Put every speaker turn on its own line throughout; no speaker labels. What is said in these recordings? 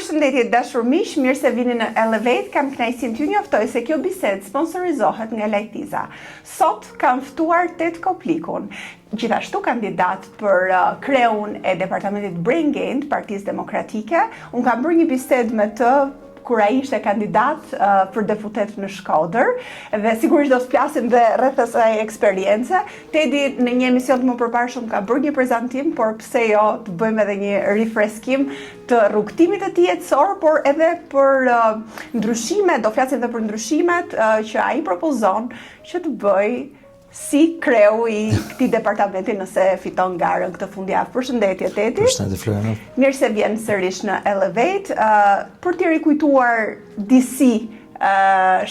Përshëndetje dashur miq, mirë se vini në Elevate. Kam kënaqësinë t'ju njoftoj se kjo bisedë sponsorizohet nga Lajtiza. Sot kam ftuar Tet Koplikun, gjithashtu kandidat për kreun e departamentit Brain Gain të Partisë Demokratike. Unë kam bërë një bisedë me të kur ai ishte kandidat për deputet në Shkodër, dhe sigurisht do të flasim dhe rreth asaj eksperience. Tedi në një emision të më përparshëm ka bërë një prezantim, por pse jo të bëjmë edhe një rifreskim të rrugtimit të tij jetësor, por edhe për ndryshimet, do flasim edhe për ndryshimet që ai propozon që të bëj si kreu i këtij departamenti nëse fiton garën këtë fundjavë. Përshëndetje Teti.
Përshëndetje Floriana.
Mirë se vjen sërish në Elevate. Për t'i rikujtuar disi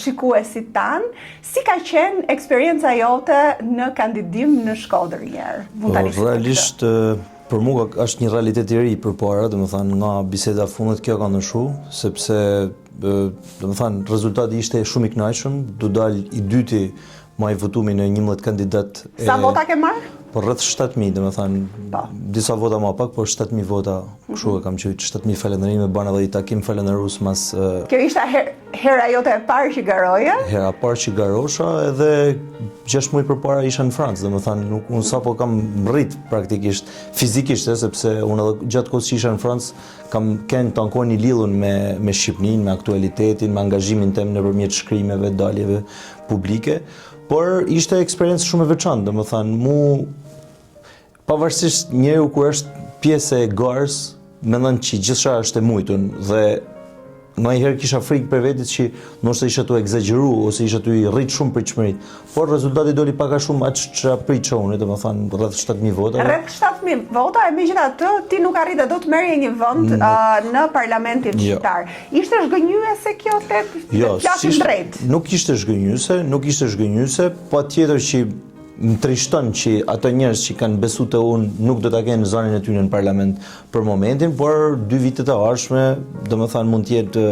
shikuesit tanë, si ka qenë eksperienca jote në kandidim në Shkodër njëherë?
Realisht, për mua është një realitet i ri përpara, domethënë nga biseda fundet kjo ka ndryshuar, sepse domethënë rezultati ishte shumë i kënaqshëm, do dal i dyti ma i votumi në 11 kandidat.
Sa vota ke marrë?
Por rreth 7.000, domethënë disa vota më pak, por 7.000 vota, kështu e kam qejt, 7.000 falënderime, bën edhe i takim falënderues mas.
Kjo ishte hera jote e parë që garoje?
Hera e parë që garosha, edhe 6 muaj përpara isha në Francë, domethënë unë sapo kam rrit praktikisht fizikisht, sepse unë edhe gjatë kohës që isha në Francë kam kënë të ankon i lidhun me Shqipërinë, me aktualitetin, me angazhimin tem nëpërmjet shkrimeve, daljeve publike. Por ishte eksperiencë shumë e veçantë, domethënë pavarësisht njeriu kur është pjesë e garës, mendon që gjithçka është e mujtun, dhe ndonjëherë kisha frikë për vetes që ndoshta isha tu egzageru ose isha tu i rrit shumë pritshmëritë. Por rezultati doli pak a shumë atë ç'a pritësha unë, domethënë rreth 7.000 vota.
Rreth 7.000 vota, e megjithatë ti nuk arrite dot të merrje një vend në parlamentin shqiptar. Ishte zhgënjyese kjo flasim drejt?
Nuk ishte zhgënjyese, patjetër që më trishton që ato njerëz që kanë besuar te unë nuk do ta kenë zonën e tyre në parlament për momentin, por 2 vitet e ardhshme, domethënë mund të jetë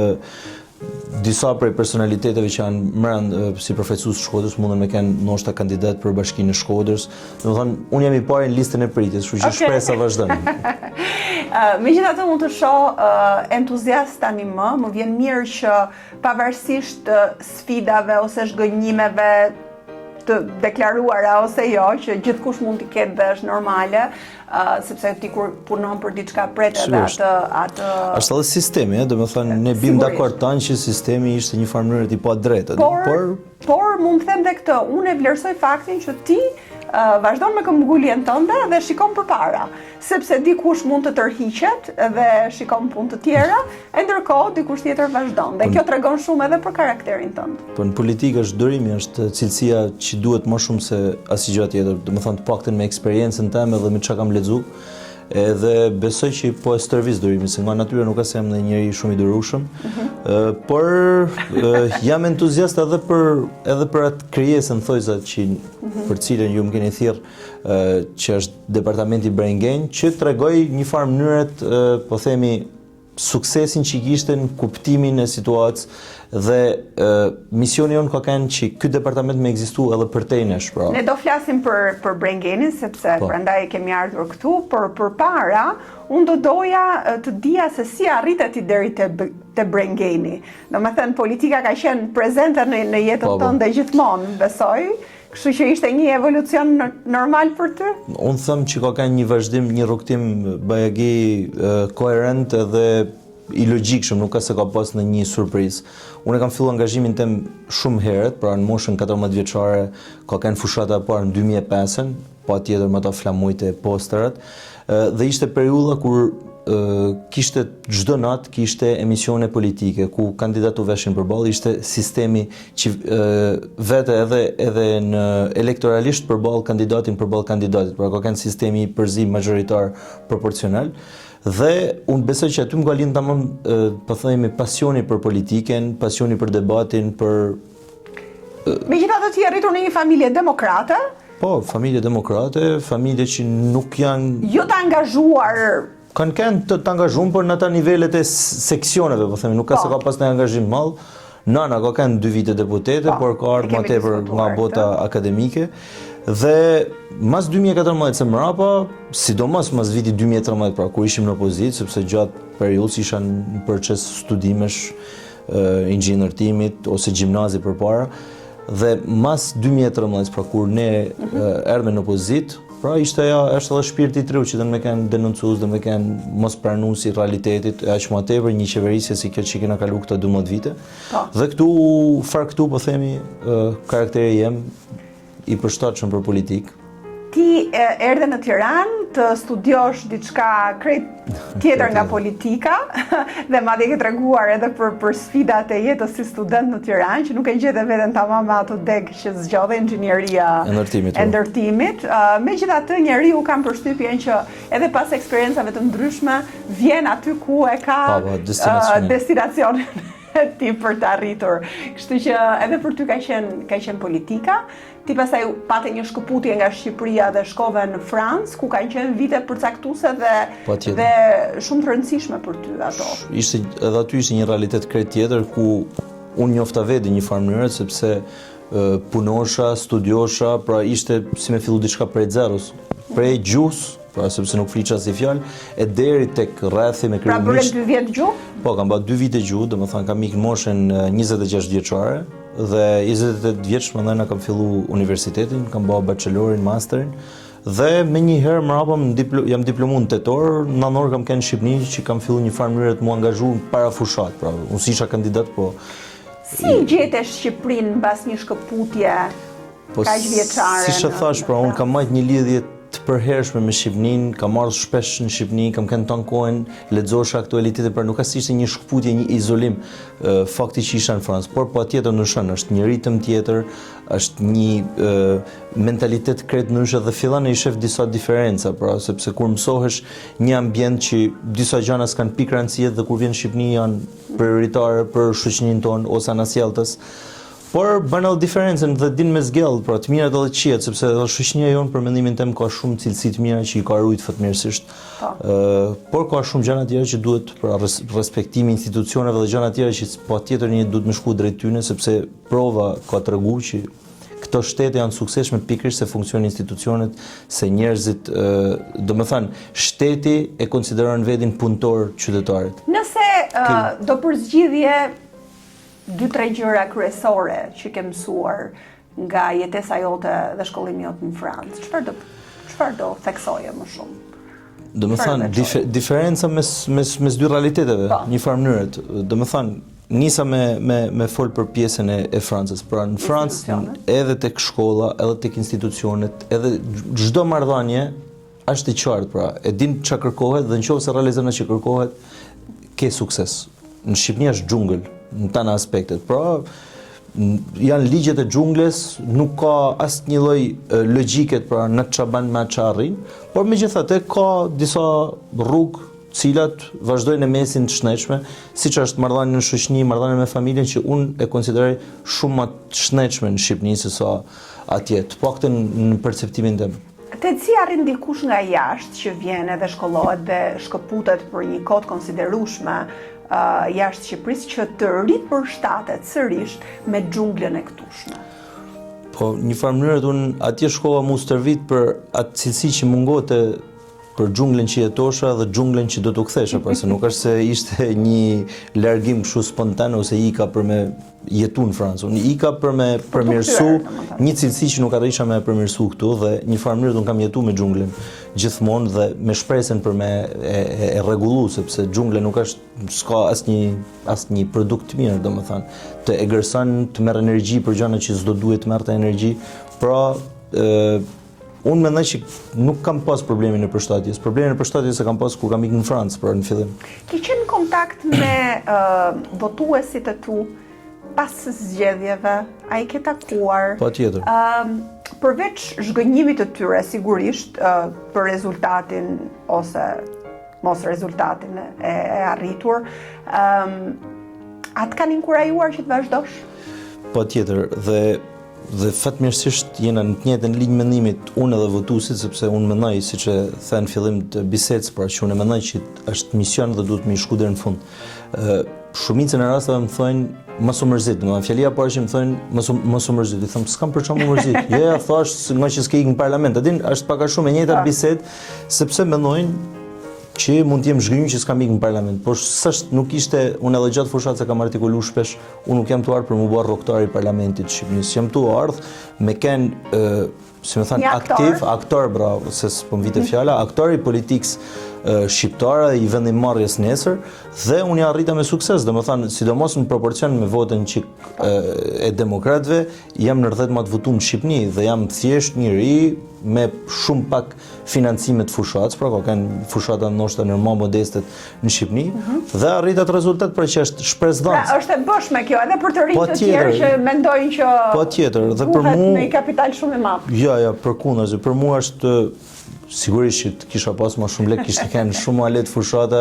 disa prej personaliteteve që janë brenda si përfaqësues të Shkodrës mundën me kenë ndoshta kandidat për bashkinë e Shkodrës. Domethënë unë jam i parë në listën e pritjes, kështu që shpresa vazhdon.
Megjithatë mund të shoh entuziast tani më vjen mirë që pavarësisht sfidave ose zhgënjimeve të deklaruara ose jo, që gjithkush mund t'i ketë dhe është normale, sepse ti kur punon për diçka pret edhe atë...
Është edhe sistemi, domethënë ne bim dakord tanë që sistemi ishte një farë mënyrë i padrejtë.
Por mund të them dhe këtë, unë e vlerësoj faktin që ti vazhdon me këmbguljen tënde dhe shikon përpara, sepse dikush mund të tërhiqet dhe shikon punë të tjera, e ndërkohë dikush tjetër vazhdon. Dhe kjo tregon shumë edhe për karakterin tënd.
Po në politikë është durimi, është cilësia që duhet më shumë se asnjë gjë tjetër. Domethënë të paktën me eksperiencën time edhe me çka kam lexuar, edhe besoj që po e stërvis durimin, se nga natyra nuk as jam njëri shumë i durueshëm, por jam entuziast edhe për atë krijesën thojza që për cilën ju më keni thirrë, që është departamenti Brain Gain, që tregoj një farë mënyret, po themi, suksesin që kishte në kuptimin e situatës, dhe misioni jonë ka qenë që ky departament me ekzistu edhe për te nesh.
Ne do flasim për Brain Gainin, sepse prandaj kemi ardhur këtu, por përpara unë do doja të dija se si arritet ti deri te Brain Gaini. Domethënë politika ka qenë prezente në jetën tënde gjithmonë, besoj. Kështu që ishte një evolucion normal për ty?
Unë them që ka qenë një vazhdim, një rrugtim bajagi koherent edhe i logjikshëm, nuk ka se ka pas në një surprizë. Unë kam filluar angazhimin tim shumë herët, pra në moshën 14 vjeçare, ka qenë fushata e parë në 2005, patjetër me ato flamujt e posterat, dhe ishte periudha kur kishte çdo natë kishte emisione politike ku kandidatu veshin përballë, ishte sistemi që vete edhe në elektoralisht përballë kandidatin përballë kandidatit, pra ka qenë sistemi i përzim majoritar proporcional. Dhe unë besoj që aty më ka lind tamam, po themi, pasioni për politiken, pasioni për debatin,
Megjithatë ti arritur në një familje demokrate?
Po, familje demokrate, familje që nuk janë...
Jo të angazhuar...
Kanë të angazhuar, por në ata nivelet e seksioneve, po themi, nuk ka se ka pas në angazhim madh. Nana ka kanë 2 vite deputete, por ka ardhur më tepër nga bota akademike. Dhe mas 2014 se mrapa, sidomos mas viti 2013, pra kur ishim në opozit, sepse gjatë periudhës isha në proces studimesh inxhiniertimit ose gjimnazi përpara, dhe mas 2013, pra kur ne erdhëm në opozit, pra është edhe shpirti i tru që do të më kanë denoncues, do të më kanë mos pranues i realitetit, aq më tepër një qeverisje si kjo që kena kaluar këto 12 vite. Dhe këtu po themi karakteri jem i përshtatshëm për politikë.
Ti erdhe në Tiranë të studiosh diçka krejt tjetër nga politika dhe madje ke treguar edhe për sfidat e jetës si student në Tiranë, që nuk e gjetë veten tamam me ato deg që zgjodhe inxhinieria e ndërtimit. Megjithatë, njeriu kam përshtypjen që edhe pas eksperiencave të ndryshme vjen aty ku e ka destinacionin e tij për të arritur. Kështu që edhe për ty ka qenë politika. Ti pastaj pate një shkëputje nga Shqipëria dhe shkove në Francë, ku kanë qenë vite përcaktuese dhe shumë të rëndësishme për ty ato.
Edhe aty ishte një realitet krejt tjetër ku unë njofta vetë një farë mënyrë, sepse punosha, studiosha, pra ishte si me fillu diçka prej zeros, prej gjus, pra sepse nuk fliqa si fjalë, e deri tek rrethi me
kryeministë. Pra bëre 2 vjet gjuhë?
Po, kam bërë 2 vite gjuhë, domethënë kam ikë në moshën 26 vjeçare dhe 28 vjeç më ndaj kam fillu universitetin, kam bërë bachelorin, masterin. Dhe me një herë mrapa jam diplomuar në tetor, nënor kam qenë në Shqipëri që kam filluar një farë mënyrë të mu angazhu para fushat, pra unë si isha kandidat, po.
Si gjetesh Shqipërinë mbas një shkëputje kaq vjeçare?
Si që thash, pra unë kam marrë një lidhje të përhershme me Shqipërinë, kam ardhur shpesh në Shqipëri, kam kënë tankohen, lexosha aktualitetin, pra nuk ishte një shkëputje, një izolim fakti që isha në Francë, por patjetër ndryshon, është një ritëm tjetër, është një mentalitet krejt ndryshe dhe fillon e i shef disa diferenca, pra sepse kur mësohesh një ambient që disa gjëra s'kan pikë rëndësie dhe kur vjen në Shqipëri janë prioritare për shoqërinë tonë ose anasjelltës. Por bën edhe diferencën dhe din me zgjell, pra të mirat edhe të këqijat, sepse edhe shoqënia jonë për mendimin tim ka shumë cilësi të mira që i ka ruajtur fatmirësisht. Por ka shumë gjëra tjera që duhet për respektimi institucioneve dhe gjëra tjera që patjetër një duhet më shku drejt tyne, sepse prova ka treguar që këto shtete janë suksesshme pikërisht se funksionin institucionet, se njerëzit, domethënë, shteti e konsideron vetin punëtor qytetarit.
Nëse do përzgjidhje 2-3 gjëra kryesore që ke mësuar nga jetesa jote dhe shkollimi jot në Francë, çfarë do theksoje më shumë?
Domethënë, diferenca mes 2 realiteteve, një farë mënyrët. Domethënë, nisa me fol për pjesën e Francës. Pra në Francë, edhe tek shkolla, edhe tek institucionet, edhe çdo marrëdhënie është i qartë, pra e din çka kërkohet dhe nëse realizon atë që kërkohet, ke sukses. Në Shqipëri është xhungël në tana aspektet. Pra, janë ligjet e xhungles, nuk ka asnjë lloj logjike pra në ç'a bën me ç'a arrin, por megjithatë ka disa rrugë cilat vazhdojnë në mesin të shnetshme, siç është marrëdhënia në shoqëni, marrëdhënia me familjen që unë e konsideroj shumë më të shnetshme në Shqipëri se sa atje, të paktën në perceptimin tim.
Te si arrin dikush nga jashtë që vjen edhe shkollohet dhe shkëputet për një kohë konsiderueshme jashtë Shqipërisë që të ripërshtatet sërish me xhunglën e këtushme?
Po, një farë mënyrë unë atje shkova mu stërvit për atë cilësi që mungote për xhunglën që jetosha dhe xhunglën që do t'u kthesha, pra se nuk është se ishte një largim kështu spontan ose ika për me jetu në Francë. Unë ika për me përmirësu një cilësi që nuk arrisha me përmirësu këtu dhe një farë mënyrë unë kam jetu me xhunglën gjithmonë dhe me shpresën për me e rregullu, sepse xhungla nuk është s'ka asnjë produkt të mirë, domethënë, të egërson, të merr energji për gjëra që s'do duhet të merrte energji. Pra, unë mendoj që nuk kam pas problemin e përshtatjes. Problemin e përshtatjes e kam pas kur kam ikë në Francë, pra në fillim.
Ke qenë në kontakt me votuesit e tu pas zgjedhjeve? A i ke takuar?
Patjetër.
Përveç zhgënjimit të tyre, sigurisht, për rezultatin ose mos rezultatin e arritur, atë kanë inkurajuar që të vazhdosh?
Patjetër, dhe fatmirësisht jena në të njëjtën linjë mendimit unë edhe votuesit, sepse unë mendoj, siç e thënë në fillim të bisedës, pra që unë mendoj që është mision dhe duhet më shku deri në fund. Shumicën e rasteve më thonë mos u mërzit, domethënë fjalia parë që më thonë mos u mërzit. I them s'kam për çfarë më mërzit. Ja thash nga që s'ke ikë në parlament. Atin është pak a shumë e njëjta bisedë, sepse mendojnë që mund të jem zhgënjë që s'kam ikë në parlament, por nuk ishte, unë edhe gjatë fushat se kam artikulu shpesh, unë nuk jam tu ardhur për më bërë rrogtar i parlamentit të Shqipërisë, jam tu ardhur me si më thënë, aktor, bravo, se s'po më vite fjala, aktor i politikës shqiptare i vendimmarrjes nesër, dhe unë ja arrita me sukses, domethënë, sidomos në proporcion me votën që e demokratëve, jam në rreth më të votuar në Shqipëri dhe jam thjesht njëri me shumë pak financime të fushatës, pra ka kanë fushata ndoshta normal modeste në Shqipëri, dhe arrit atë rezultat për që është shpresdhënës.
Pra është e bëshme kjo, edhe për të rinjtë të tjerë që mendojnë që
patjetër, dhe për mua
në kapital shumë i madh.
Ja, përkundër, për mua është sigurisht që të kisha pas më shumë lek, kishte kanë shumë më lehtë fushata,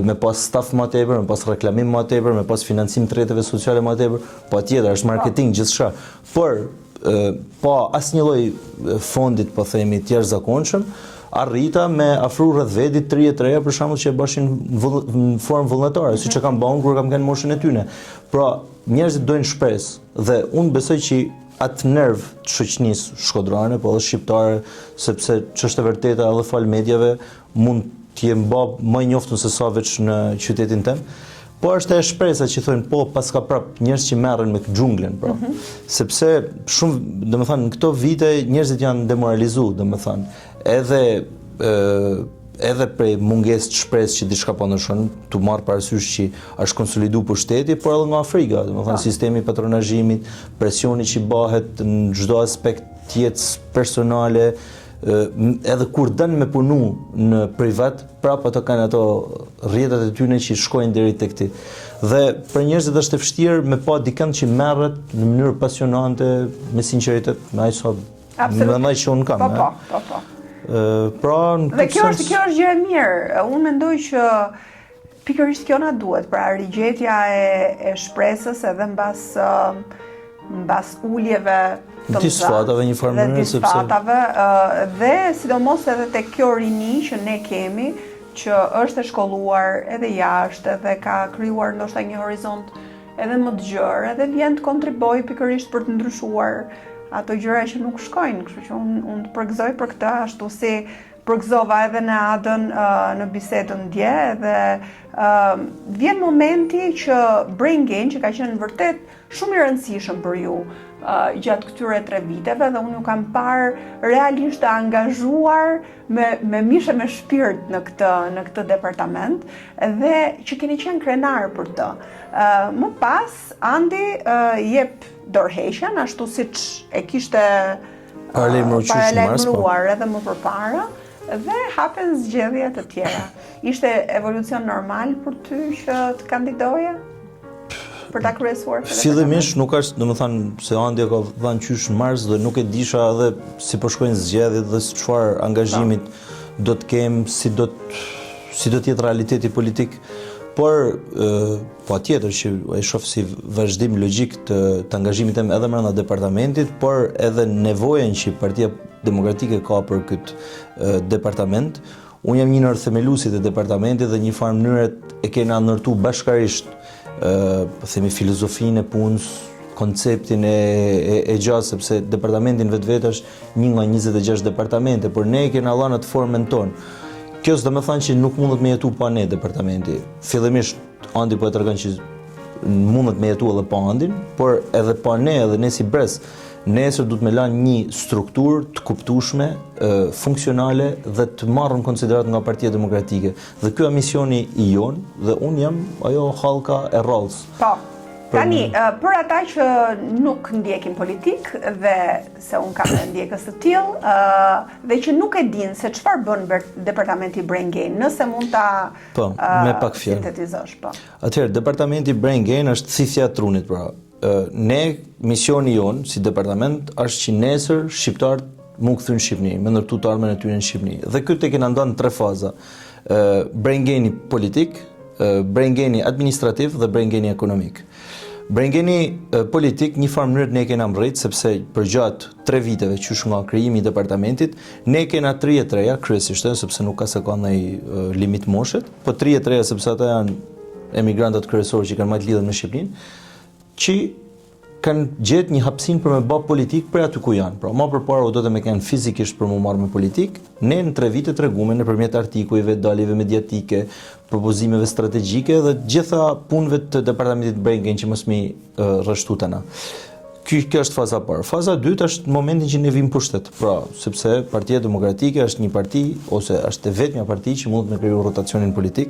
me pas staf më tepër, me pas reklamim më tepër, me pas financim të rrjeteve sociale më tepër, patjetër është marketing gjithçka. Por pa asnjë lloj fondit, po themi, të jashtëzakonshëm, arrita me afru rreth vetit 33 për shembull që e bëshin në formë vullnetare, siç e kam bën kur kam kanë moshën e tyre. Pra, njerëzit dojnë shpresë dhe unë besoj që atë nerv të shoqënisë shkodrane, po edhe shqiptare, sepse ç'është e vërteta edhe fal mediave mund të jem më i njoftun se sa veç në qytetin tim. Po është e shpresa që thonë po paska prap njerëz që merren me xhunglën, pra. Sepse shumë, domethënë, në këto vite njerëzit janë demoralizuar, domethënë, edhe prej mungesë të shpresë që diçka po ndryshon, tu marr parasysh që është konsoliduar pushteti, por edhe nga Afrika, domethënë sistemi i patronazhimit, presioni që bëhet në çdo aspekt të jetës personale, edhe kur dënë me punu në privat, prapë ato kanë ato rrjetet e tyre që shkojnë deri tek ti. Dhe për njerëzit është e vështirë me pa dikën që merret në mënyrë pasionante, me sinqeritet, me aq sa mendoj që unë kam.
Po.
Pra,
dhe kjo është gjë e mirë. Unë mendoj që pikërisht kjo na duhet, pra rigjetja e shpresës edhe mbas uljeve të
disfatave një farë mënyrë,
disfatave, dhe sidomos edhe tek kjo rini që ne kemi, që është e shkolluar edhe jashtë, edhe ka krijuar ndoshta një horizont edhe më të gjerë, edhe vjen të kontribojë pikërisht për të ndryshuar ato gjëra që nuk shkojnë, kështu që unë të përgëzoj për këtë, ashtu si përgëzova edhe në Adën në bisedën dje, dhe vjen momenti që brain gain, që ka qenë vërtet shumë i rëndësishëm për ju gjatë këtyre 3 viteve, dhe unë ju kam parë realisht të angazhuar me mishe me shpirt në këtë departament, dhe që keni qenë krenar për të. Më pas, Andi jep dorëheqjen, ashtu siç e kishte paralajmëruar edhe më përpara, dhe hapen zgjedhje të tjera. Ishte evolucion normal për ty që të kandidoje për ta kryesuar?
Fillimisht nuk është, domethënë, se Andi ka dhënë qysh në mars dhe nuk e disha edhe si po shkojnë zgjedhjet dhe çfarë angazhimit do të kem, si do të jetë realiteti politik. Por patjetër që e shoh si vazhdim logjik të angazhimit tim edhe brenda departamentit, por edhe nevojën që Partia Demokratike ka për këtë departament. Unë jam një ndër themeluesit e departamentit dhe një farë mënyrë e kena ndërtuar bashkërisht, themi, filozofinë e punës, konceptin e gjatë, sepse departamentin vetvete është një nga 26 departamente, por ne e kena dhënë atë formën tonë. Kjo s'do të thonë që nuk mundet me jetu pa ne departamenti. Fillimisht Andi po e tregon që mundet me jetu edhe pa Andin, por edhe pa ne, edhe ne si brez, nesër duhet me lanë një strukturë të kuptueshme, funksionale dhe të marrë në konsiderat nga Partia Demokratike. Dhe ky është misioni i jon dhe unë jam ajo hallka e rrallës.
Po. Tani, për ata që nuk ndjekin politik, dhe se unë kam ndjekës të tillë, dhe që nuk e dinë se çfarë bën departamenti Brain Gain, nëse mund ta sintetizosh, po.
Atëherë, departamenti Brain Gain është thithja e trunit, pra. Ne, misioni jon si departament është që nesër shqiptarët mu kthyn në Shqipëri, me ndërtu të armën e tyre në Shqipëri. Dhe këtë e kena ndonë 3 faza. Brain Gaini politik, Brain Gaini administrativ dhe Brain Gaini ekonomik. Brain Gaini politik një farë mënyrë ne kena mbërrit, sepse për gjatë 3 viteve qysh nga krijimi i departamentit, ne kena 33 kryesisht, sepse nuk ka se ka ndonjë limit moshet, po 33 sepse ata janë emigrantët kryesorë që kanë marrë lidhje me Shqipërinë. që kanë gjetë një hapësinë për me bë politikë për aty ku janë. Pra, më përpara u do të më kanë fizikisht për më marrë me politikë, ne në 3 vite treguam nëpërmjet artikujve, daljeve mediatike, propozimeve strategjike dhe gjitha punëve të departamentit Brengen që mos mi rreshtu tani. Kjo është faza parë. Faza dytë është momentin që ne vim pushtet. Pra, sepse Partia Demokratike është një parti ose është vetmja parti që mund të kriju rotacionin politik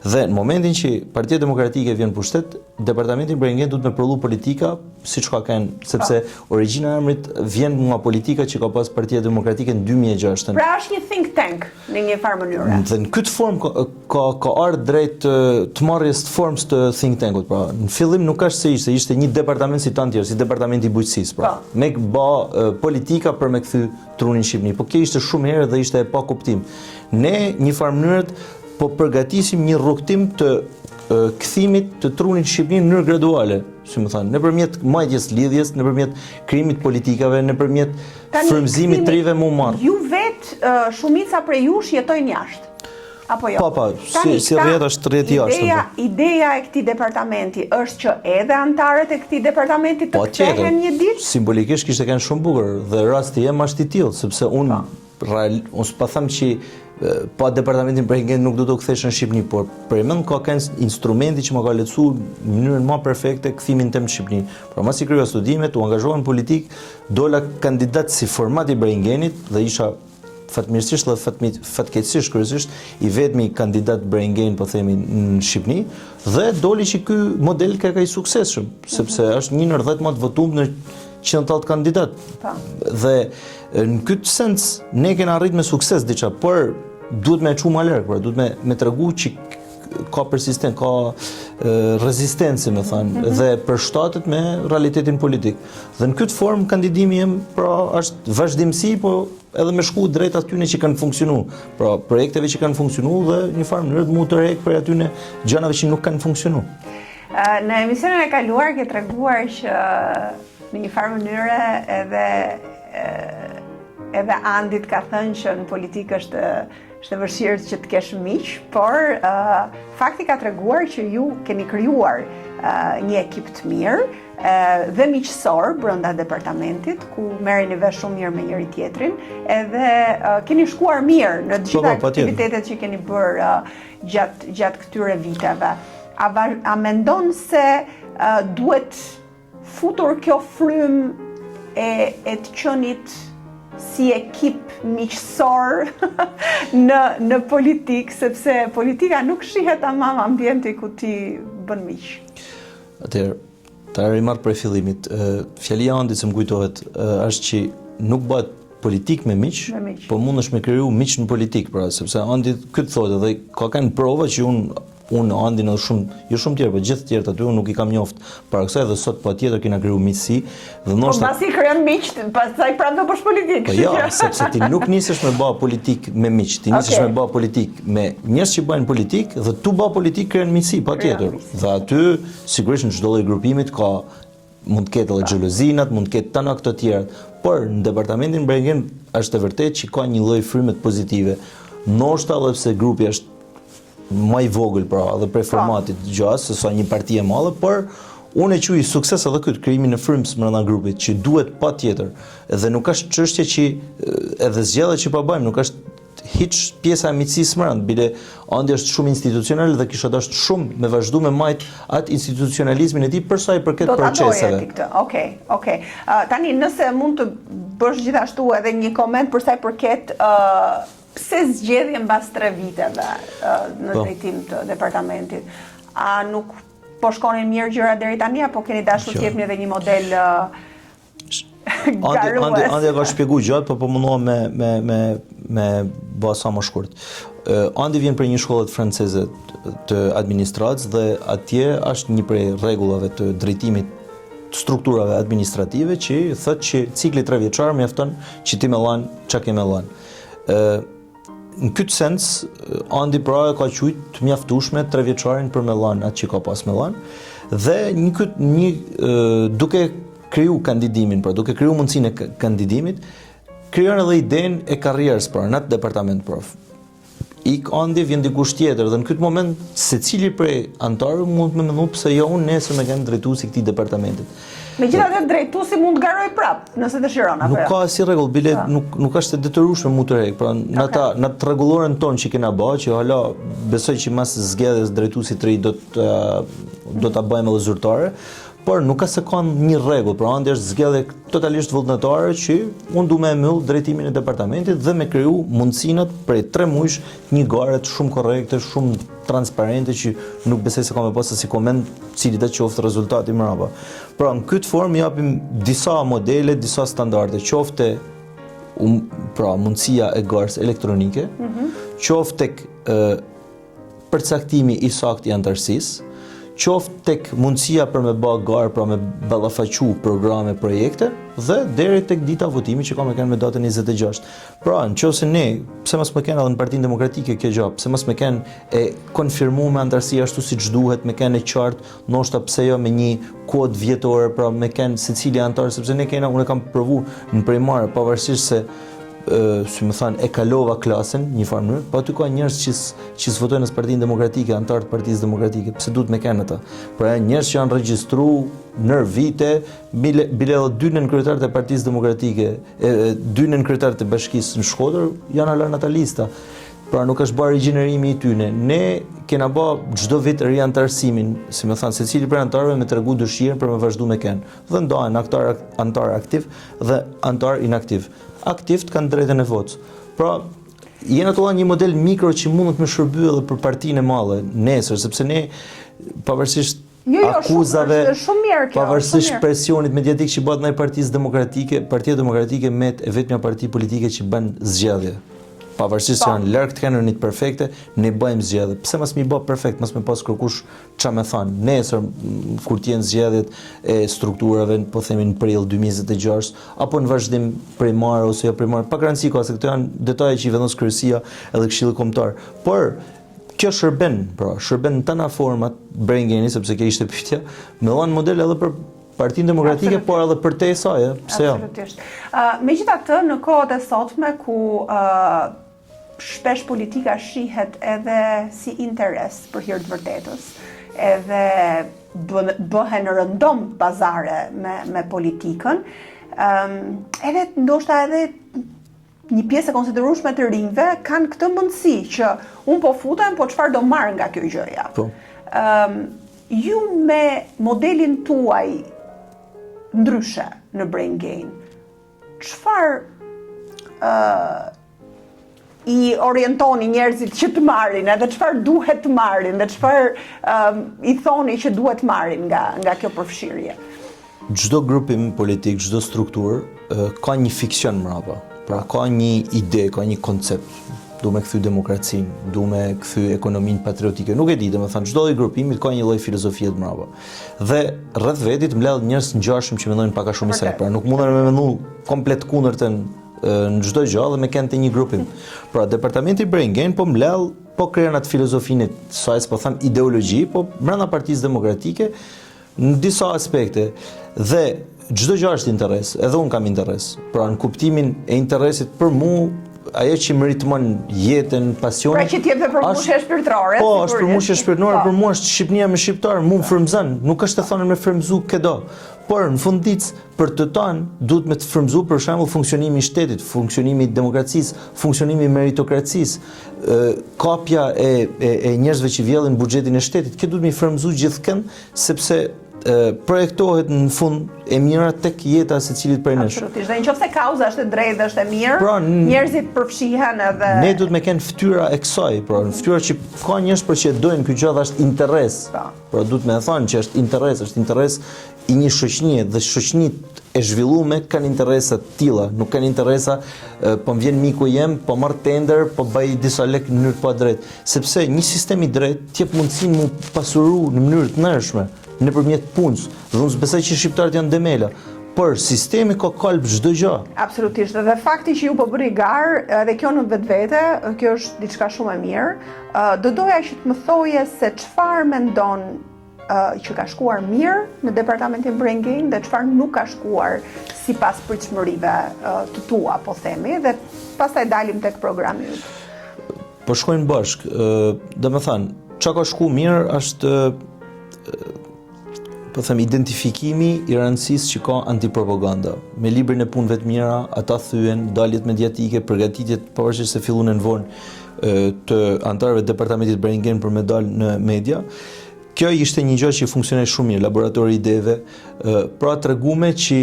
dhe në momentin që Partia Demokratike vjen pushtet, departamenti Brengen duhet me prodhu politika siç ka kanë, sepse origjina e emrit vjen nga politika që ka pas Partia Demokratike në 2006.
Pra është një think tank në një farë mënyrë.
Dhe në këtë formë ka ardhur drejt të marrjes të formës të think tankut. Pra, në fillim nuk është se ishte një departament si tan tjerë, si departamenti i bujqësisë, pra. Me politika për me kthy trunin Shqipni. Po kjo ishte shumë herë dhe ishte e pa kuptim. Ne një farë mënyrë po përgatisim një rrugtim të kthimit të trunit Shqipni në mënyrë graduale, si më thënë, nëpërmjet marrjes lidhjes, nëpërmjet krijimit politikave, nëpërmjet frymëzimit të rive mu marr.
Ju vetë shumica prej jush jetojnë jashtë. Apo jo?
Pa, si rrjet është rrjet jashtë.
Ideja e këtij departamenti është që edhe antarët e këtij departamenti të kthehen një ditë?
Simbolikisht kishte qenë shumë bukur dhe rasti im është i tillë, sepse unë s'pa them që pa departamentin Brengen nuk do të kthesh në Shqipëri, por për mend ka kënë instrumenti që më ka lehtësuar në mënyrën më perfekte kthimin tim në Shqipëri. Pra masi krija studimet, u angazhova në politik, dola kandidat si formati Brengenit dhe isha fatmirësisht dhe fatkeqësisht kryesisht i vetmi kandidat Brengen, po themi, në Shqipëri dhe doli që ky model ka i suksesshëm, sepse është një ndër 10 më të votuar në 180 kandidat. Dhe në këtë sens ne kena arrit me sukses diçka, por duhet me çu më larg, pra duhet me tregu që ka persistent, ka rezistencë, me thënë, dhe përshtatet me realitetin politik. Dhe në këtë formë kandidimi im pra është vazhdimsi, po edhe me shku drejt atyne që kanë funksionu. Pra projekteve që kanë funksionu dhe një farë mënyrë të mu të rek për atyne gjanave që nuk kanë funksionu.
Në emisionin e kaluar ke treguar që në një farë mënyrë edhe Andit ka thënë që në politikë është e vështirë që të kesh miq, por fakti ka treguar që ju keni krijuar një ekip të mirë dhe miqësor brenda departamentit, ku merreni vesh shumë mirë me njëri tjetrin, edhe keni shkuar mirë në të gjitha aktivitetet që keni bërë gjatë këtyre viteve. A mendon se duhet futur kjo frymë e të qenit si ekip miqësor në politikë, sepse politika nuk shihet tamam ambienti ku ti bën miq.
Atëherë, ta rimarr për fillimit, fjalia Andit që më kujtohet është që nuk bëhet politik me miq, po mundesh me kriju miq në politik, pra, sepse Andi këtë thotë dhe ka kanë prova që unë Andin edhe jo shumë tjerë, por gjithë tjerët aty unë nuk i kam njoft para kësaj dhe sot patjetër kena kriju miqësi dhe ndoshta.
Po pasi krijon miq, pastaj prandaj bësh politik.
Po jo, sepse ti nuk nisesh me bë politik me miq, ti nisesh me bë politik me njerëz që bëjnë politik dhe tu bë politik krijon miqësi patjetër. Dhe aty sigurisht në çdo lloj grupimit mund të ketë edhe xhelozinat, mund të ketë tana këto të tjera, por në departamentin Brengen është e vërtetë që ka një lloj fryme pozitive. Ndoshta edhe pse grupi është më i vogël, pra, edhe prej formatit gjas, se sa një parti e madhe, por unë e quaj sukses edhe këtë krijimin e frymës brenda grupit, që duhet patjetër. Dhe nuk është çështje që edhe zgjedhjet që po bëjmë, nuk është hiç pjesa e miqësisë brenda, bile Andi është shumë institucional dhe kisha dashur shumë me vazhdu me majt atë institucionalizmin e tij për sa i përket proceseve.
Okej. Tani nëse mund të bësh gjithashtu edhe një koment për sa i përket pse zgjedhje mbas 3 viteve në drejtim të departamentit? A nuk po shkonin mirë gjëra deri tani, apo keni dashur të jepni edhe një model garues?
Andi ka shpjeguar gjatë, po mundohem me bë sa më shkurt. Andi vjen për një shkollë franceze të administratës dhe atje është një prej rregullave të drejtimit të strukturave administrative që thotë që cikli 3 vjeçar mjafton që ti me llan çka ke me llan. Në këtë sens, Andi pra ka qujtë të mjaftueshme 3 vjeçarin për me llan atë që ka pas me llan dhe duke kriju kandidimin, pra duke kriju mundësinë e kandidimit, krijon edhe idenë e karrierës pra në atë departament, pra. ik andi vjen dikush tjetër dhe në këtë moment secili prej anëtarëve mund të më mendu pse jo unë nesër me kanë drejtuesi këtij departamentit.
Megjithatë drejtuesi mund të garojë prap, nëse dëshiron apo
Nuk
jo.
ka si rregull, bile nuk është e detyrueshme mu të rrek. Pra në të rregulloren tonë që kena bë, që hala besoj që mas zgjedhjes drejtuesit të ri do ta bëjmë edhe zyrtare, por nuk ka se kanë një rregull, pra andi është zgjedhje totalisht vullnetare që unë du me mbyll drejtimin e departamentit dhe me kriju mundësinat prej 3 muajsh një gare shumë korrekte, shumë transparente që nuk besoj se ka me pas si koment cili të qoftë rezultati mbrapa. Pra në këtë formë japim disa modele, disa standarde, qofte pra mundësia e garës elektronike, qoftë tek përcaktimi i saktë i anëtarësisë, qoftë tek mundësia për me bë garë, pra me ballafaqu programe, projekte, dhe deri tek dita votimi që ka me kanë me datën 26. Pra, nëse ne, pse mos më kanë edhe në Partinë Demokratike kjo gjë, pse mos më kanë e konfirmuar me anëtarësi ashtu siç duhet, me kanë e qartë, ndoshta pse jo me një kod vjetore, pra me kanë secili anëtar, sepse ne kena, unë kam provu në primare, pavarësisht se si më thanë, e kalova klasën një farë mënyrë, po aty ka njerëz që votojnë në Partinë Demokratike, anëtar të Partisë Demokratike, pse duhet me kanë ata? Pra njerëz që janë regjistruar në vite, bile edhe 2 nën kryetarët e Partisë Demokratike, 2 nën kryetarët e Bashkisë në Shkodër janë ala në ata lista. Pra nuk është bërë rigjenerimi i tyre. Ne kena bë çdo vit riantarësimin, si më thënë, secili prej anëtarëve me tregu dëshirën për me vazhdu me kanë. Dhe ndahen anëtar aktiv dhe anëtar inaktiv. Aktivt kanë drejtën e votës. Pra, jenë ato një model mikro që mund të më shërbëjë edhe për partinë e madhe nesër, sepse ne pavarësisht akuzave, pavarësisht presionit mediatik që bëhet ndaj Partisë Demokratike, Partia Demokratike e vetmja parti politike që bën zgjedhje. Pavarësisht se janë larg të kanonit perfekte, ne bëjmë zgjedhje. Pse mos mi bë perfekt, mos më pas kërkush ç'a më thon. Nesër kur të jenë zgjedhjet e strukturave, po themi në prill 2026, apo në vazhdim primar ose jo primar, pa garanci ka se këto janë detaje që i vendos kryesia edhe Këshilli Kombëtar. Por kjo shërben në tana format Brengeni, sepse kjo ishte pyetja, me dhënë model edhe për Partinë Demokratike, por edhe për te e saj, pse jo?
Absolutisht. Megjithatë, në kohët e sotme ku shpesh politika shihet edhe si interes për hir të vërtetës, edhe bëhen rëndom bazare me politikën, edhe ndoshta edhe një pjesë e konsiderueshme të rinjve kanë këtë mundësi që unë po futem, po çfarë do marr nga kjo gjëja.
Po.
Ju me modelin tuaj ndryshe në Brain Gain, çfarë i orientoni njerëzit që të marrin, edhe çfarë duhet të marrin, dhe çfarë i thoni që duhet marrin nga kjo përfshirje?
Çdo grupim politik, çdo strukturë ka një fiksion mbrapa. Pra ka një ide, ka një koncept. Du me kthy demokracinë, du me kthy ekonominë patriotike. Nuk e di, domethënë çdo lloj grupimi ka një lloj filozofie të mbrapa. Dhe rreth vetit mbledh njerëz të ngjashëm që mendojnë pak a shumë se. Pra nuk mundem me mendu komplet kundërtën në çdo gjë dhe me kanë të një grupim. Pra departamenti Brain Gain po mbledh, po krijon atë filozofinë e saj, po them ideologji, po brenda Partisë Demokratike në disa aspekte. Dhe çdo gjë është interes, edhe un kam interes. Pra në kuptimin e interesit për mua, ajo që më ritmon jetën, pasionin.
Pra që t'jep dhe përmushje shpirtërore.
Po, është përmushje shpirtërore, për mua është Shqipnia me shqiptar, mua më frymëzon, nuk është të thonë me frymëzu këdo. Por në fundit për të tanë duhet me të frymëzu për shembull funksionimi i shtetit, funksionimi i demokracisë, funksionimi i meritokracisë, kapja e njerëzve që vjellin buxhetin e shtetit. Kjo duhet me frymëzu gjithkënd sepse projektohet në fund e mira tek jeta e secilit prej nesh.
Absolutisht. Dhe nëse kauza është e drejtë dhe është e mirë, pra, njerëzit përfshihen edhe
ne duhet me kenë fytyra e kësaj, pra fytyra që ka njerëz për që dojnë kjo gjë dhe është interes. Pra duhet me thënë që është interes i një shoqënie dhe shoqënitë e zhvilluar kanë interesa të tilla, nuk kanë interesa po më vjen miku jem, po marr tender, po bëj disa lek në mënyrë pa drejtë, sepse një sistem i drejtë t'jep mundësinë mu pasuru në mënyrë të ndershme nëpërmjet punës. Dhe unë besoj që shqiptarët janë demela, por sistemi ka kalb çdo gjë.
Absolutisht. Dhe fakti që ju po bëni garë, edhe kjo në vetvete, kjo është diçka shumë e mirë. Do doja që të më thoje se çfarë mendon që ka shkuar mirë në departamentin Brain Gain dhe çfarë nuk ka shkuar sipas pritshmërive të tua, po themi, dhe pastaj dalim tek programi yt.
po shkojnë bashk. Domethënë, çka ka shku mirë është po them identifikimi i rëndësisë që ka antipropaganda. Me librin e punëve të mira, ata thyen daljet mediatike, përgatitjet pavarësisht se filluan vonë të antarëve të departamentit Brengen për me dalë në media. Kjo ishte një gjë që funksionoi shumë mirë, laboratori i ideve, pra tregume që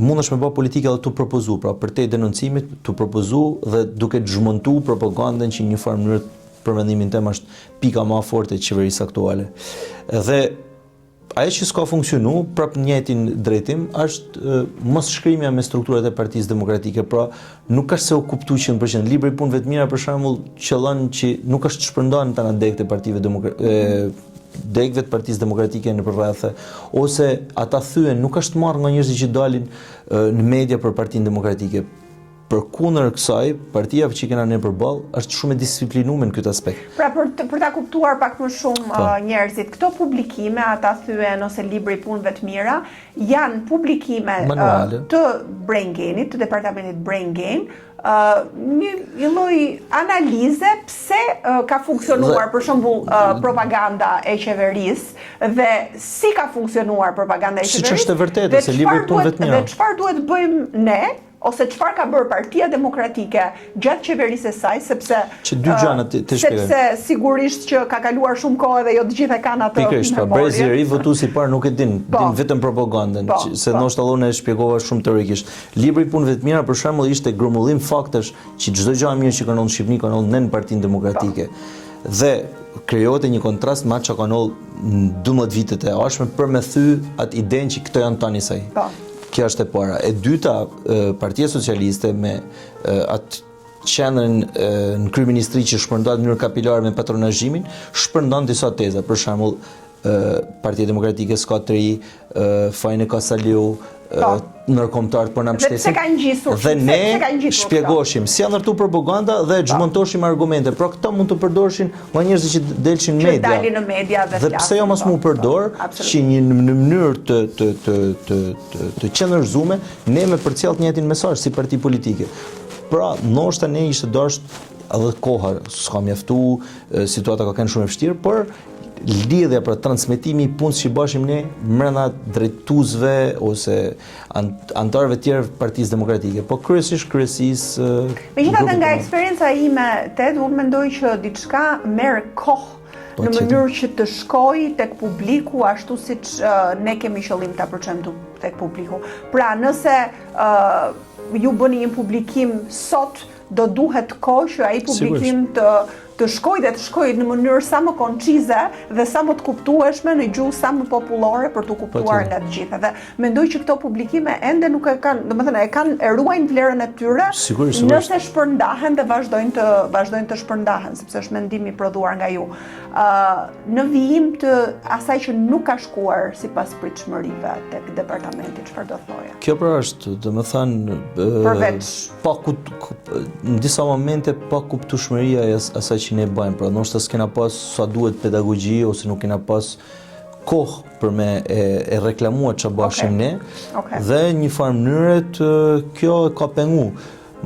mundesh me bë politikë edhe tu propozu, pra për te denoncimit tu propozu dhe duke zhmontu propagandën që në një farë mënyrë për mendimin tim është pika më e fortë e qeverisë aktuale. Dhe ajo që s'ka funksionu, prap në njëjtin drejtim, është mos shkrimja me strukturat e Partisë Demokratike, pra nuk është se u kuptu 100%. Libri i punëve të mira për shembull qëllon që nuk është shpërndarë tani degët e Partive degëve të Partisë Demokratike në përrethë, ose ata thyen nuk është marrë nga njerëzit që dalin në media për Partinë Demokratike. Përkundër kësaj, partia që kena ne përballë është shumë e disiplinuar në këtë aspekt.
Pra për ta kuptuar pak më shumë njerëzit, këto publikime, ata thyen ose libri i punëve të mira, janë publikime të Brengenit, të departamentit Brengen, një lloj analize pse ka funksionuar për shembull propaganda e qeverisë dhe si ka funksionuar propaganda e qeverisë.
Siç është e vërtetë se libri i punëve të mira.
Dhe çfarë duhet bëjmë ne? Ose çfarë ka bërë Partia Demokratike gjatë qeverisë së saj, sepse
që dy gjëra të shpjegoj.
Sepse sigurisht që ka kaluar shumë kohë dhe jo të gjithë e kanë atë.
Pikërisht, brezi i ri votuesi i parë nuk e din vetëm propagandën, se ndoshta unë e shpjegova shumë teorikisht. Libri i punëve të mira për shembull ishte grumullim faktesh që çdo gjë e mirë që kanë në Shqipëri kanë në Partinë Demokratike. Dhe krijohet një kontrast me atë që kanë në 12 vitet e ardhshme për me thy atë idenë që këto janë tani saj. Kjo është e para. E dyta, Partia Socialiste me atë qendrën në kryeministri që shpërndan në mënyrë kapilare me patronazhimin, shpërndan disa teza. Për shembull, Partia Demokratike s'ka të ri, fajin e ka Saliu, nërkombëtarët për na mbështesin. Dhe ne shpjegoshim si janë ndërtuar propaganda dhe zhmontoshim argumente. Pra këto mund të përdorshin nga njerëzit që delshin në media.
Dalin në media
dhe pse jo mos mu përdor që në mënyrë të qendërzuar ne me përcjell të njëjtin mesazh si parti politike. Pra, ndoshta ne ishte dashur edhe koha s'ka mjaftu, situata ka qenë shumë e vështirë, por lidhja për transmetimi i punës që bashim ne brenda drejtuesve ose antarëve të tjerë të Partisë Demokratike, po kryesisë
Megjithatë nga eksperjenca ime unë mendoj që diçka merr kohë në mënyrë që të shkojë tek publiku ashtu siç ne kemi qëllim ta përçojmë tek publiku. Pra, nëse ju bëni një publikim sot, do duhet kohë që ai publikim të shkojë në mënyrë sa më koncize dhe sa më të kuptueshme në gjuhë sa më popullore për të kuptuar nga të gjitha. Dhe mendoj që këto publikime ende nuk e kanë, domethënë e ruajnë vlerën e tyre nëse shpërndahen dhe vazhdojnë të shpërndahen, sepse është mendim i prodhuar nga ju. Në vijim të asaj që nuk ka shkuar sipas pritshmërive tek departamenti, çfarë do thoja?
Kjo pra është, domethënë,
përveç
në disa momente pa kuptueshmëria e asaj që ne bëjmë, pra ndoshta s'kena pas sa duhet pedagogji ose nuk kena pas kohë për me e reklamuar ç'a bashim ne. Dhe një farë mënyre kjo ka pengu.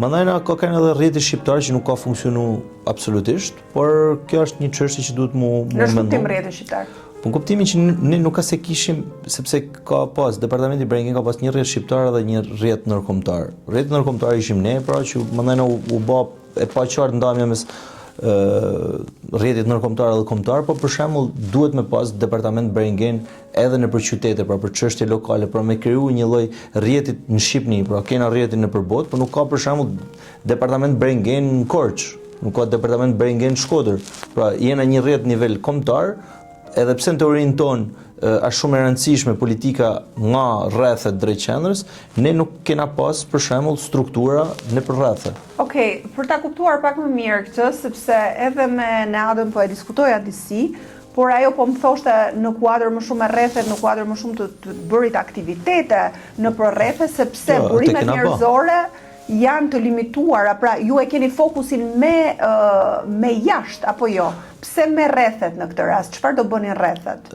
Mandaj na ka kanë edhe rrjeti shqiptar që nuk ka funksionu absolutisht, por kjo është një çështje që duhet mu
në shkuptim rrjeti shqiptar.
Po në kuptimin që ne nuk ka se kishim, sepse ka pas departamenti Brengen ka pas një rrjet shqiptar dhe një rrjet ndërkombëtar. Rrjeti ndërkombëtar ishim ne, pra që mandaj na u bë e paqartë ndamja mes rrjetit ndërkombëtar dhe kombëtar, po për shembull duhet me pas departament Brengen edhe nëpër qytete, pra për çështje lokale, pra me kriju një lloj rrjetit në Shqipëri, pra kena rrjetin nëpër botë, por nuk ka për shembull departament Brengen në Korç, nuk ka departament Brengen në Shkodër. Pra jena një rrjet nivel kombëtar, edhe pse në teorinë tonë është shumë e rëndësishme politika nga rrethet drejt qendrës, ne nuk kena pas për shembull struktura nëpër rrethe.
Okej, për ta kuptuar pak më mirë këtë, sepse edhe me Neadën po e diskutoja disi, por ajo po më thoshte në kuadër më shumë e rrethet, në kuadër më shumë të bërit aktivitete nëpër rrethe, sepse burimet njerëzore janë të limituara, pra ju e keni fokusin me jashtë apo jo? Pse me rrethet në këtë rast? Çfarë do bënin rrethet?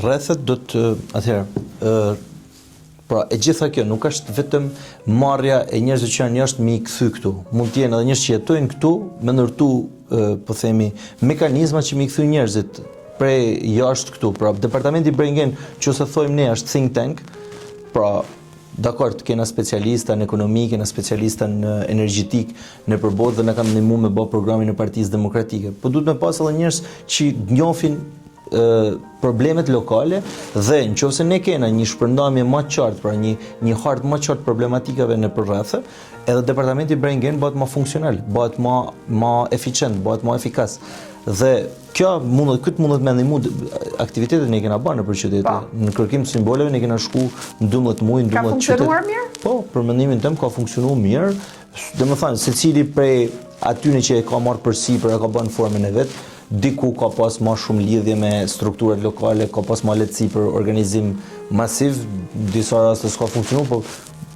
Rrethet do të, atëherë, Pra e gjitha kjo nuk është vetëm marrja e njerëzve që janë jashtë me i kthy këtu. Mund të jenë edhe njerëz që jetojnë këtu me ndërtu po themi mekanizma që me i kthy njerëzit prej jashtë këtu. Pra departamenti Brengen, që ose thojmë ne, është think tank. Pra dakord, kena specialista në ekonomi, kena specialista në energjetik në përbot dhe na kanë ndihmuar me bë programin e Partisë Demokratike. Po duhet me pas edhe njerëz që njohin problemet lokale dhe nëse ne kena një shpërndamje më të qartë, pra një hartë më të qartë problematikave në përrethë, edhe departamenti Brengen bëhet më funksional, bëhet më eficient, bëhet më efikas. Dhe këtë mundet me ndihmu aktivitetet ne kena bërë nëpër qytete. Në kërkim të simboleve ne kena shku në 12 muaj, në 12 qytete. Ka
funksionuar mirë?
Po, për mendimin tim ka funksionuar mirë. Domethënë, secili prej atyre që e ka marrë përsipër, e ka bërë në formën e vet, diku ka pas më shumë lidhje me strukturat lokale, ka pas më lehtësi për organizim masiv, disa raste s'ka funksionuar, po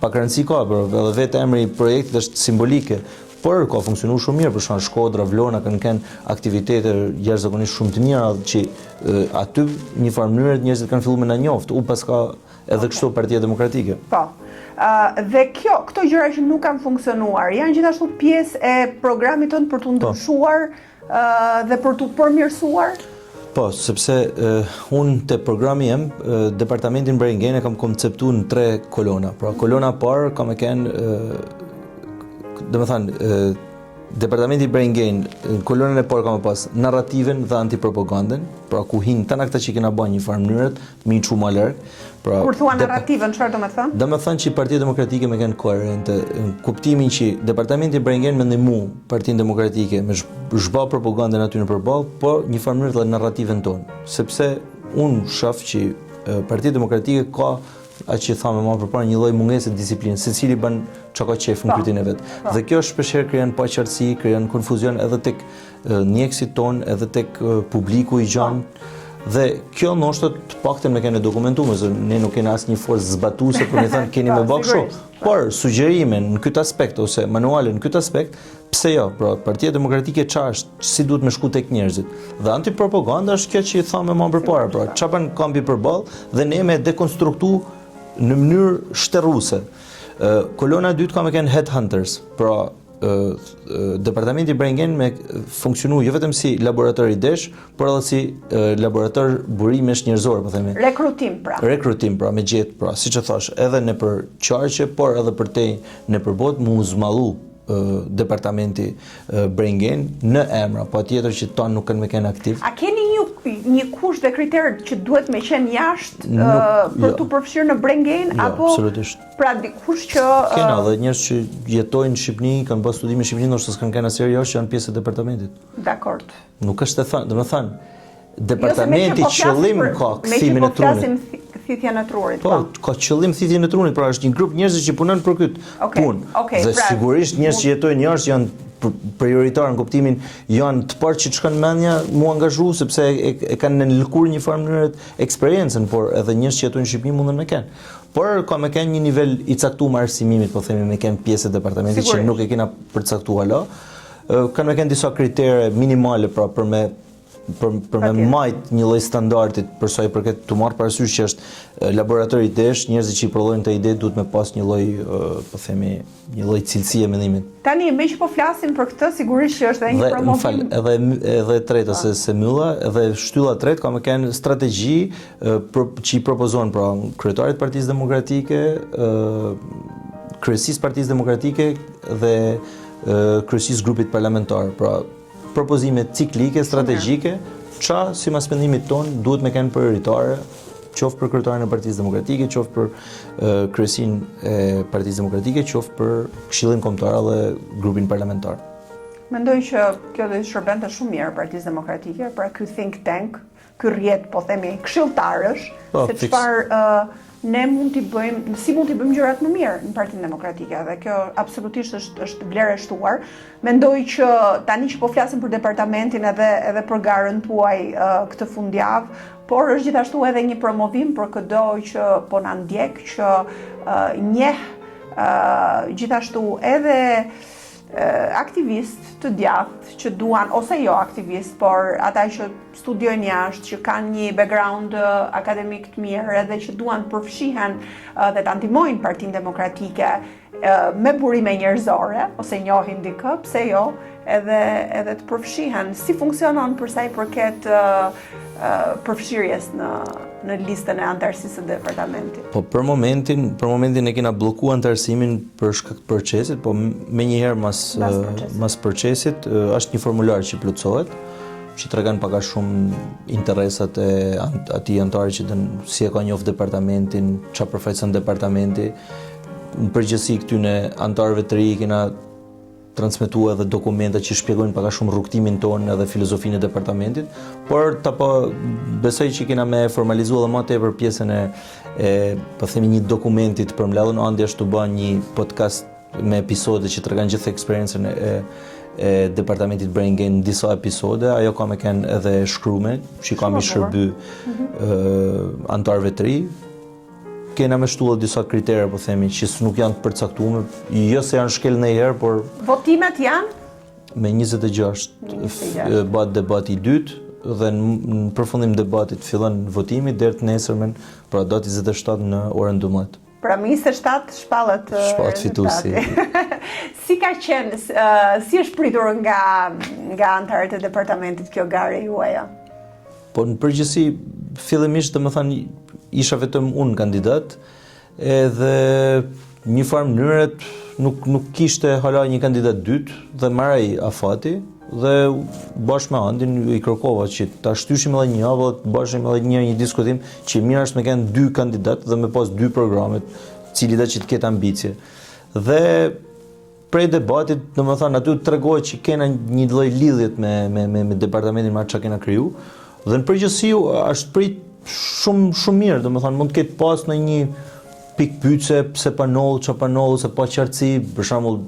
pak rëndësi ka, edhe vetë emri i projektit është simbolike, por ka funksionuar shumë mirë, për shkak Shkodra, Vlorë kanë kënë aktivitete jashtëzakonisht shumë të mira që aty një farë mënyrë njerëzit kanë filluar me na njoftë, u pas ka edhe kështu Partia Demokratike.
Po. Dhe këto gjëra që nuk kanë funksionuar, janë gjithashtu pjesë e programit tonë për të ndryshuar dhe për të përmirësuar?
Po, sepse unë te programi jem, departamentin Brengen e kam konceptuar në 3 kolona. Pra, kolona parë kam e kenë, departamenti Brengen, në kolonën e parë kam e pas narrativen dhe antipropagandën, pra ku hinë të në këta që kena bërë një farë mënyrët, mi që ma lërë.
Kur thua narrativën, çfarë do me thënë?
Do me thënë që Partia Demokratike me kënë koherente, në kuptimin që departamenti Brengen me ndihmu Partinë Demokratike me zhba propagandën aty në përballë, po një farë mënyrë dhe narrativen tonë. Sepse unë shaf që Partia Demokratike ka atë që thamë më përpara një lloj mungese disiplinë, secili bën çka ka qef në krytin e vet. Dhe kjo shpeshherë krijon paqartësi, krijon konfuzion edhe tek njekësit tonë, edhe tek publiku i gjanë. Dhe kjo ndoshta të paktën me kene dokumentuar, se ne nuk kena asnjë forcë zbatuese për të thënë keni me bë kështu. Por sugjerime në këtë aspekt ose manuale në këtë aspekt, pse jo? Pra Partia Demokratike çfarë është, si duhet me shku tek njerëzit. Dhe antipropaganda është kjo që i thamë më përpara, pra çfarë bën kampi përballë dhe ne me dekonstruktu në mënyrë shterruese. Kolona e dytë ka me kënë headhunters, pra departamenti Brengen me funksionu jo vetëm si laborator i desh, por edhe si laborator burimesh njerëzor, po themi.
Rekrutim pra.
Rekrutim pra, me gjetë, pra, siç e thash, edhe nëpër qarqe, por edhe përtej nëpër botë mu zmallu departamenti Brengen në emra, po tjetër që tonë nuk kanë me kënë aktiv.
A keni një kusht dhe kriter që duhet me qenë jashtë për të përfshirë në Brengen?
Jo,
apo
absolutisht.
Pra dikush që...
Kena dhe njerëz që jetojnë në Shqipëni, kanë bërë studime në Shqipëni, ndoshta s'kan kënë asnjëherë jashtë që janë pjesë e departamentit.
Dakord.
Nuk është e thënë, domethënë, departamenti qëllim ka kthimin e trunit.
Thithjen e trurit.
Po, ka qëllim thithjen e trunit, pra është një grup njerëzish që punojnë për këtë punë. Dhe sigurisht njerëz që jetojnë jashtë janë prioritar në kuptimin janë të parë që të shkon mendja mu angazhu sepse e kanë në lëkurë një farë mënyrë eksperiencën, por edhe njerëz që jetojnë në Shqipëri mundën me kenë. Por ka me kenë një nivel i caktuar arsimimit, po themi me kenë pjesë e departamentit që nuk e kena përcaktuar hala. Kanë me kenë disa kritere minimale pra për me majt një lloj standardit për sa i përket të marrë parasysh që është laboratori i desh, njerëzit që i prodhojnë të ide duhet me pas një lloj, po themi, një lloj cilësie mendimit.
Tani me që po flasim për këtë, sigurisht që është edhe një promovim.
Edhe e treta se mylla, edhe shtylla e tretë ka me kenë strategji që i propozon pra kryetarit Partisë Demokratike, kryesisë Partisë Demokratike dhe kryesisë grupit parlamentar, pra propozime ciklike, strategjike, qa si mas mendimit ton duhet me kenë prioritare, qoftë për kryetarin e Partisë Demokratike, qoftë për kryesinë e Partisë Demokratike, qoftë për Këshillin Kombëtar dhe grupin parlamentar.
Mendoj që kjo do të shërbente shumë mirë Partisë Demokratike, pra ky think tank, ky rrjet, po themi, këshilltarësh, se çfarë ne mund t'i bëjmë, si mund t'i bëjmë gjërat më mirë në Partinë Demokratike, dhe kjo absolutisht është vlerë e shtuar. Mendoj që tani që po flasim për departamentin edhe për garën tuaj këtë fundjavë, por është gjithashtu edhe një promovim për çdo që po na ndjek, që njeh gjithashtu edhe aktivist të djathtë që duan, ose jo aktivist, por ata që studiojnë jashtë, që kanë një background akademik të mirë edhe që duan përfshihen dhe të ndihmojnë Partinë Demokratike me burime njerëzore, ose njohin dikë, pse jo, edhe të përfshihen. Si funksionon për sa i përket përfshirjes në listën e antarësisë së departamentit?
Po për momentin e kena bllokuar antarësimin për shkak të procesit, po menjëherë mas procesit është një formular që plotësohet, që tregon pak a shumë interesat e atij antari që si e ka njoft departamentin, çfarë përfaqëson departamenti. Në përgjithësi këtyne antarëve të ri kena transmetua edhe dokumenta që shpjegojnë pak a shumë rrugtimin tonë edhe filozofinë e departamentit, por besoj që kena me formalizuar edhe më tepër pjesën po themi një dokumenti të përmbledhur, andi është të bën një podcast me episode që tregon gjithë eksperiencën e departamentit Brain Gain në disa episode, ajo ka me kenë edhe shkrume, që kam i shërby antarëve të ri. Kena me shtuar disa kritere, po themi, që nuk janë të përcaktuar, jo se janë shkel ndonjëherë, por
votimet janë
me 26 bëhet debati i dytë dhe në përfundim debatit fillon votimi deri të nesërmen, pra datë 27 në orën 12.
Pra 27 shpallet
fituesi.
Si ka qenë, si është pritur nga antarët e departamentit kjo gare juaja?
Po në përgjithësi fillimisht domethënë isha vetëm unë kandidat, edhe një farë mënyrë nuk kishte hala një kandidat dytë dhe marraj afati dhe bashkë me Andin i kërkova që ta shtyshim edhe një javë dhe bashkëm edhe një diskutim që mirë është me kenë 2 kandidat dhe me pas 2 programet, cili dhe që të ketë ambicje. Dhe prej debatit, domethënë aty tregohet që kena një lloj lidhjet me departamentin me çka kena kriju dhe në përgjithësi është prit shumë mirë, domethënë mund të ketë pas në një pikë pyetje pse pa noll, çfarë pa noll, se pa qartësi, për shembull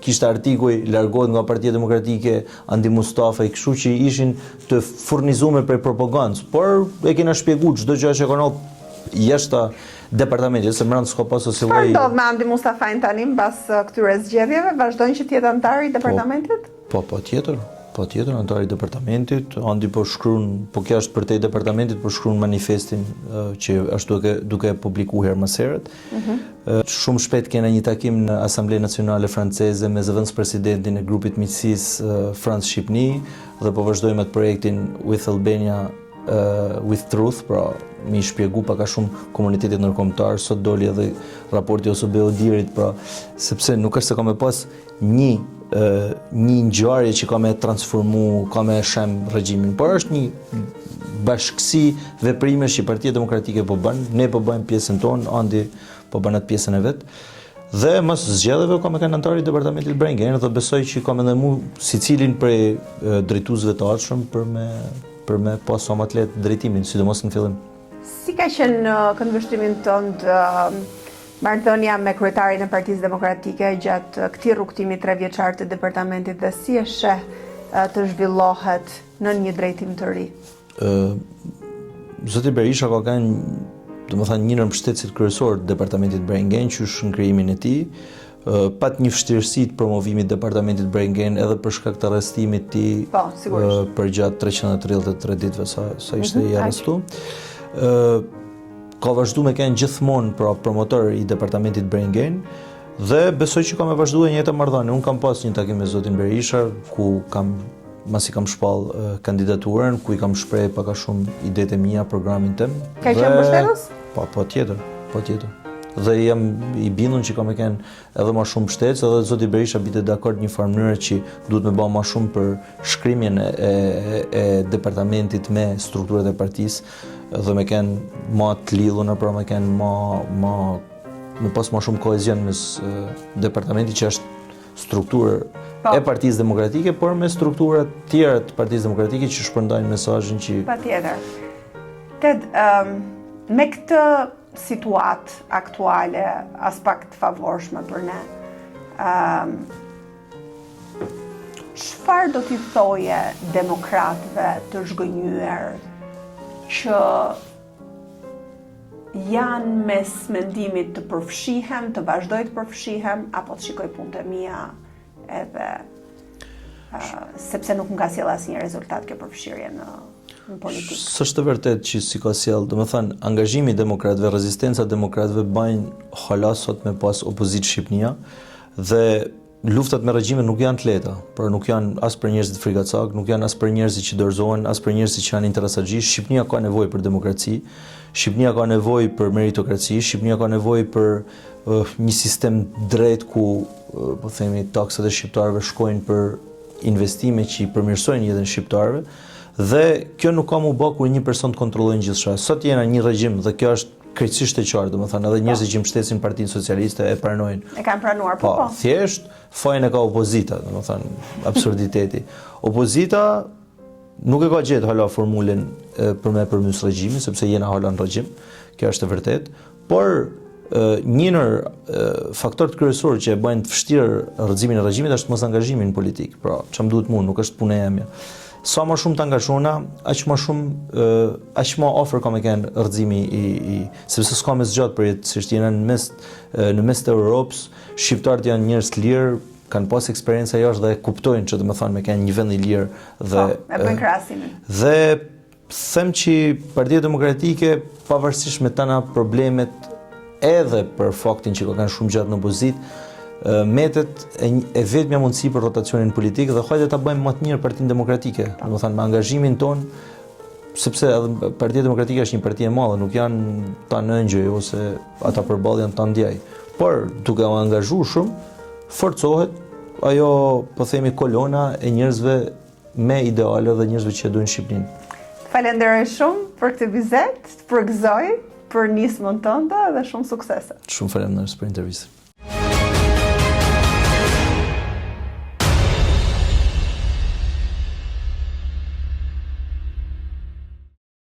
kishte artikuj largohet nga Partia Demokratike Andi Mustafaj, kështu që ishin të furnizuar për propagandë, por e kena shpjeguar çdo gjë që ka ndodhur jashtë departamentit, se mbrapa s'ka pasur si lloj.
Çfarë ndodh me Andi Mustafajin tani mbas këtyre zgjedhjeve? Vazhdojnë që të jetë antar i departamentit?
Po tjetër, antari i departamentit, Andi po shkruan, po kjo është për te departamentit, po shkruan manifestin që është duke publikuar herë më herët. Shumë shpejt kena një takim në Asamblenë Nacionale Franceze me zëvendës presidentin e grupit miqësisë France Shqipni dhe po vazhdojmë atë projektin With Albania with Truth, pra mi shpjegu pak a shumë komunitetit ndërkombëtar, sot doli edhe raporti OSBE Odirit, pra sepse nuk është se ka me pas një ngjarje që ka me transformu, ka me shem regjimin, por është një bashkësi veprimesh që Partia Demokratike po bën, ne po bëjmë pjesën tonë, Andi po bën atë pjesën e vet. Dhe mas zgjedhjeve ka me kanë antari i departamentit Brain Gain dhe besoj që ka me dhe mu sicilin prej drejtuesve të ardhshëm për me pas më të lehtë drejtimin, sidomos në fillim.
Si ka qenë në këndvështrimin tënd marrëdhënia me kryetarin e Partisë Demokratike gjatë këtij rrugtimi 3 vjeçar të departamentit dhe si e sheh të zhvillohet në një drejtim të ri?
Zoti Berisha ka qenë, domethënë, një ndër mbështetësit kryesor të departamentit Brain Gain që është në krijimin e tij. Pat një vështirësi të promovimit të departamentit Brain Gain edhe për shkak të arrestimit të tij për gjatë 333 ditëve sa ishte i arrestuar. Ka vazhdu me kenë gjithmonë promotor i departamentit Brain Gain dhe besoj që ka me vazhdu e njëjta marrëdhënie. Unë kam pas një takim me zotin Berisha ku masi kam shpall kandidaturën, ku i kam shpreh pak a shumë idetë e mia, programin tim.
Ka qenë mbështetës?
Po tjetër. Dhe jam i bindur që ka me kenë edhe më shumë mbështetës, edhe zoti Berisha bite dakord një farë mënyrë që duhet me bëj më shumë për shkrimjen e departamentit me strukturat e partisë dhe me kenë më të lidhuna, pra me kenë me pas më shumë kohezion mes departamentit që është strukturë e Partisë Demokratike, por me strukturat tjera të Partisë Demokratike që shpërndajnë mesazhin që...
Patjetër. Ted, me këtë situatë aktuale, as pak të favorshme për ne, çfarë do t'i thoje demokratëve të zhgënjyer që janë mes mendimit të përfshihem, të vazhdoj të përfshihem, apo të shikoj punët e mia edhe sepse nuk nga sjell asnjë rezultat kjo përfshirje në politikë.
S'është vërtet që si ka sjell, domethënë angazhimi i demokratëve, rezistenca e demokratëve bajnë hala sot me pas opozitë Shqipnia dhe luftat me regjimet nuk janë të lehta, por nuk janë as për njerëzit frikacak, nuk janë as për njerëzit që dorëzohen, as për njerëzit që janë interesagjisht. Shqipnia ka nevojë për demokraci, Shqipnia ka nevojë për meritokraci, Shqipnia ka nevojë për një sistem drejt ku po themi taksat e shqiptarëve shkojnë për investime që i përmirësojnë jetën e shqiptarëve dhe kjo nuk ka më bë kur një person të kontrollojë gjithçka. Sot jena një regjim dhe kjo është krejtësisht e qartë, domethënë edhe njerëzit që mbështesin Partinë Socialiste e pranojnë.
E kanë pranuar po.
Thjesht fajin e ka opozita, domethënë absurditeti. Opozita nuk e ka gjetë hala formulën për me përmys regjimin, sepse jena hala në regjim, kjo është e vërtet, por një ndër faktorët kryesorë që e bëjnë të vështirë rrëzimin e regjimit është mos angazhimi në politikë. Pra, ç'm duhet mua, nuk është punë e ime. Sa më shumë të angazhona, aq më afër ka me qenë rrëzimi sepse s'ka mes gjatë për jetësisht jena në mes të Europës, shqiptarët janë njerëz të lirë, kanë pas eksperjenca jashtë dhe kuptojnë që domethënë me kanë një vend i lirë dhe
e bëjnë krahasimin.
Dhe them që Partia Demokratike pavarësisht me tana problemet edhe për faktin që kanë shumë gjatë në opozitë, metet e vetmja mundësi për rotacionin politik dhe hajde ta bëjmë më të mirë Partinë Demokratike, domethënë me angazhimin ton, sepse edhe Partia Demokratike është një parti e madhe, nuk janë ta nëngjëj ose ata përballë janë ta ndjej. Por duke u angazhuar shumë, forcohet ajo, po themi, kolona e njerëzve me ideale dhe njerëzve që duajnë Shqipërinë.
Falenderoj shumë për këtë bisedë, të përgëzoj për nismën tënde dhe shumë suksese.
Shumë faleminderit për intervistën.